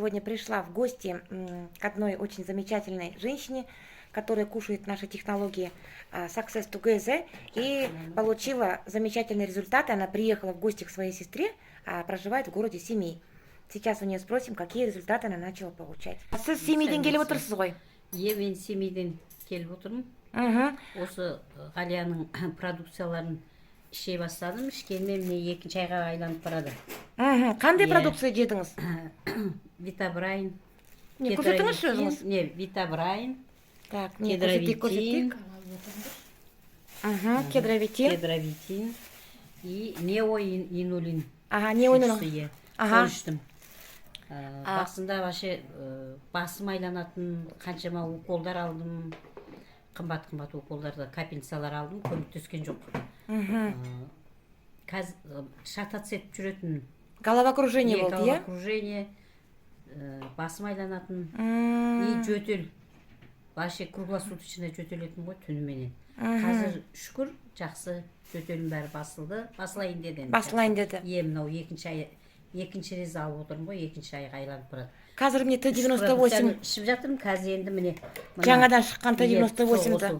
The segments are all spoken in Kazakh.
сегодня пришла в гости к одной очень замечательной женщине, которая кушает наши технологии Success Together и получила замечательные результаты. Она приехала в гости к своей сестре, проживает в городе Семей. Сейчас у нее спросим, какие результаты она начала получать. Сіз Семейден келіп отырсыз ғой? Мен Семейден келіп отырмын. Осы Ғалияның продукцияларын іше бастадым. Ішкенмен міне екінші айға айланып барады. Қандай продукция жедіңіз? Витабрайн. Не, көрсетіңізші өзіңіз? Не, Витабрайн. Так, не, көрсетейік. Кедровитин. И неоинулин. Неоинулин. Соны іштім. Басында вообще басым айланатын қаншама уколдар алдым. Қымбат уколдарды, капельницалар алдым, көмектескен жоқ. Шатат сетіп жүретін. Головокружение болды, иә? Головокружение, басым айланатын. И жөтел. Вообще круглосуточно жөтелетін ғой түніменен. Қазір шүкір, жақсы жөтелім бәрі басылды. Басылайын деді. Басылайын деді. Мынау екінші рез алып отырмын ғой, екінші айға айланып барады. Қазір міне Т-98 ішіп жатырмын, қазір енді міне. Жаңадан шыққан Т-98-ді.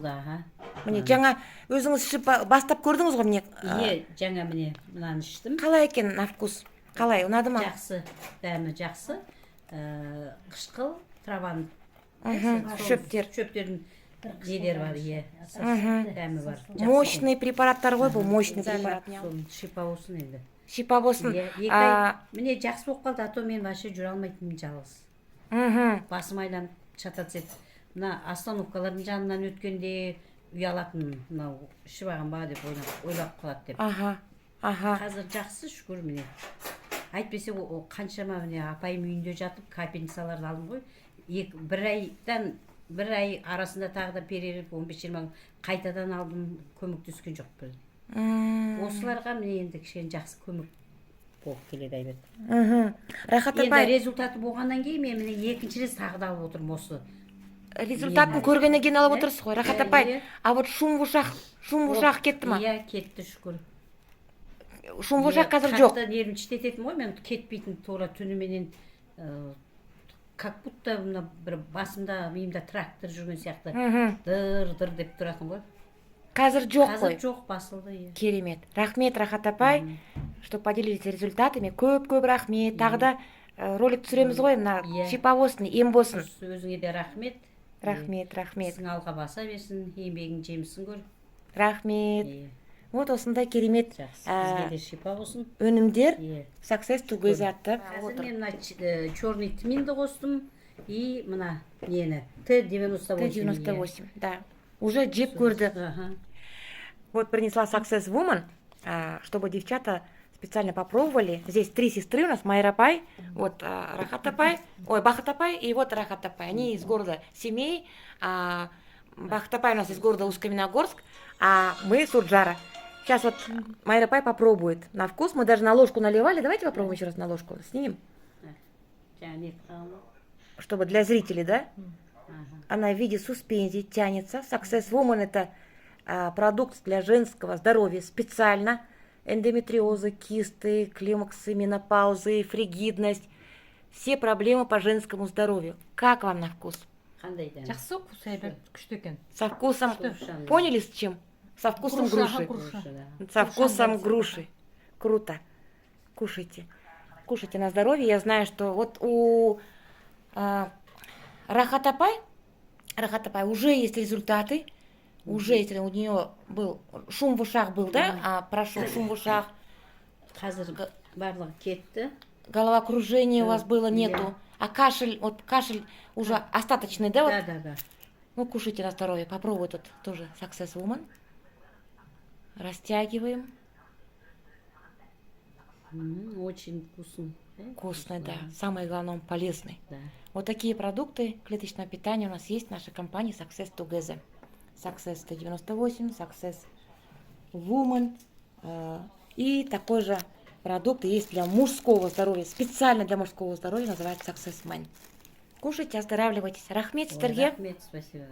Міне жаңа өзіңіз ішіп бастап көрдіңіз ғой міне? Жаңа міне мынаны іштім. Қалай екен на вкус? Қалай, ұнады ма? Жақсы, дәмі жақсы. Қышқыл, траван. Шөптердің жедер бар, дәмі бар. Мощный препараттар ғой бұл, мощный препарат. Шипа болсын енді. Шипа болсын. Міне жақсы болып қалды, а то мен вообще жүре алмайтынмын жалғыз. Басым айланып шатат сет. Мына остановкалардың жанынан өткенде ұялатын, мынау ішіп алған ба деп ойлап қалады деп. Қазір жақсы шүкір міне. Айтпесе қаншама міне апайым үйінде жатып капельницаларды алдым ғой. Bir ay арасында тағы да перерив 15-20 қайтадан алдым, көмектескен жоқ бір. Осыларға міне енді кішкене жақсы көмек болып келеді айбет. Рахат апай. Енді результаты болғаннан кейін мен міне екінші рез тағы да алып отырмын осы. Результатын көргеннен кейін алып отырсыз ғой, Рахат апай. А вот шум в ушах кетті ма? Иә, кетті шүкір. Шум в ушах қазір жоқ. Қатты нервничать ғой, мен кетпейтін тура түніменен как будто бір басымда, миымда трактор жүрген сияқты дыр деп тұратын ғой. Қазір жоқ қой. Қазір жоқ, басылды. Керемет. Рахмет, Рахат апай, что поделились результатами. Көп рахмет. Тағы да ролик түсіреміз ғой, шипа болсын, ем болсын. Өзіңе де рахмет. Рахмет. Сің алға баса берсін, еңбегің жемісін көр. Рахмет. Вот осындай керемет сізге де шипа болсын. Өнімдер Success Together атты. Қазір мен мына черный тминді қостым и мына нені Т-98. Да. Уже жеп көрді. Вот принесла Success Woman, чтобы девчата специально попробовали. Здесь 3 сестры у нас, Майра апай, вот Рахат апай, Бахат апай и вот Рахат апай. Они из города Семей, Бахат апай у нас из города Усть-Каменогорск, а мы с Урджара. Сейчас вот Майра апай попробует на вкус. Мы даже на ложку наливали. Давайте попробуем еще раз на ложку. Снимем. Чтобы для зрителей, да? Она в виде суспензии тянется. Success Woman — это продукт для женского здоровья специально. Эндометриозы, кисты, климаксы, менопаузы, фригидность. Все проблемы по женскому здоровью. Как вам на вкус? Со вкусом. Поняли с чем? Со вкусом груши. Со вкусом груши. Круто. Кушайте. Кушайте на здоровье. Я знаю, что вот у Рахат апай уже есть результаты. Уже если у нее был шум в ушах был, да? Прошел шум в ушах. Головокружение у вас было, нету. А кашель уже остаточный, да? Да. Ну, кушайте на здоровье. Попробуй тут тоже Success Woman. Растягиваем. Очень вкусный. Вкусный, да. Самое главное, он полезный. Вот такие продукты клеточного питания у нас есть в нашей компании Success Together. Success Т-98, Success Woman. И такой же продукт есть для мужского здоровья. Специально для мужского здоровья называется Success Man. Кушайте, оздоравливайтесь. Рахмет, сіздерге. Рахмет, спасибо.